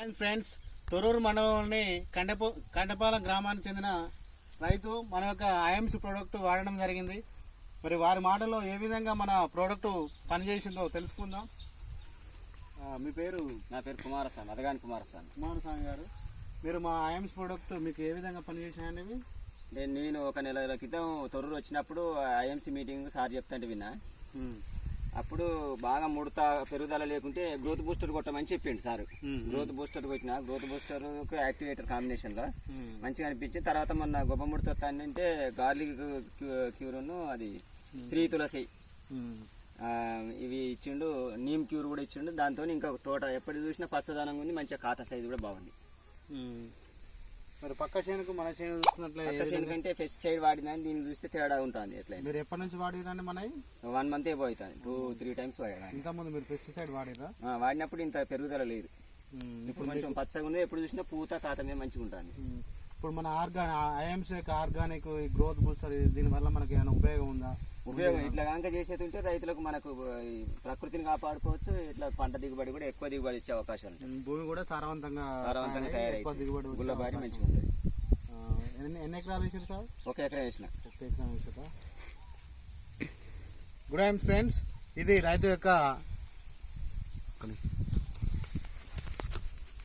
And friends, Thorrur మండలంలోని కండపాలెం గ్రామానికి చెందిన రైతు మన యొక్క ఐఎంసీ ప్రోడక్ట్ వాడడం జరిగింది. మరి వారి మాటల్లో ఏ విధంగా మన ప్రోడక్ట్ పనిచేసిందో తెలుసుకుందాం. మీ పేరు? నా పేరు కుమారస్వామి, అదగాని కుమారస్వామి. కుమారస్వామి గారు, మీరు మా ఐఎంసీ ప్రోడక్ట్ మీకు ఏ విధంగా పనిచేసాయండి? నేను ఒక నెల క్రితం తొర్రూరు వచ్చినప్పుడు ఐఎంసీ మీటింగ్ సార్ చెప్తాంటే విన్నా. అప్పుడు బాగా ముడత పెరుగుదల లేకుంటే గ్రోత్ బూస్టర్ కొట్టమని చెప్పిండు సార్. గ్రోత్ బూస్టర్ కొట్టిన గ్రోత్ బూస్టర్ యాక్టివేటర్ కాంబినేషన్ లో మంచిగా అనిపించింది. తర్వాత మొన్న గొప్ప ముడత అంటే గార్లిక్ క్యూర్ను అది శ్రీ తులసి ఇవి ఇచ్చిండు, నీమ్ క్యూర్ కూడా ఇచ్చిండు. దాంతో ఇంకా తోట ఎప్పటి చూసినా పచ్చదనంగా ఉంది, మంచిగా ఖాతా సైజు కూడా బాగుంది. మరి పక్క చేనుకు మన చేను చూస్తున్నట్లయితే కంటే పెస్టిసైడ్ వాడిన దీన్ని చూస్తే తేడా ఉంటుంది. ఎట్లా మీరు ఎప్పటి నుంచి వాడిరండి? మన 1 month పోతుంది, 2-3 times వాడా. ఇంతకుముందు మీరు పెస్టిసైడ్ వాడిరా? వాడినప్పుడు ఇంత పెరుగుదల లేదు. ఇప్పుడు కొంచెం పచ్చగా ఉంది, ఎప్పుడు చూసినా పూత కాత మీద మంచిగా ఉంటుంది. ఇప్పుడు మన ఐఎంసీ ఆర్గానిక్ గ్రోత్ బూస్టర్ దీని వల్ల మనకి ఏమైనా ఉపయోగం ఉందా? ఉపయోగం ఇట్లా కనుక చేసేది రైతులకు మనకు ప్రకృతిని కాపాడుకోవచ్చు. ఇట్లా పంట దిగుబడి కూడా ఎక్కువ దిగుబడి ఇచ్చే అవకాశాలు ఉంటాయి. భూమి కూడా సారవంతంగా తయారైంది, గుల్లబారి మంచిగా ఉంటుంది. ఎన్ని ఎకరాలు వేసారు సార్? 1 ఎకరం వేసిన. 1 ఎకరం వేసారా? గుడ్ ఈవినింగ్ ఫ్రెండ్స్, ఇది రైతు యొక్క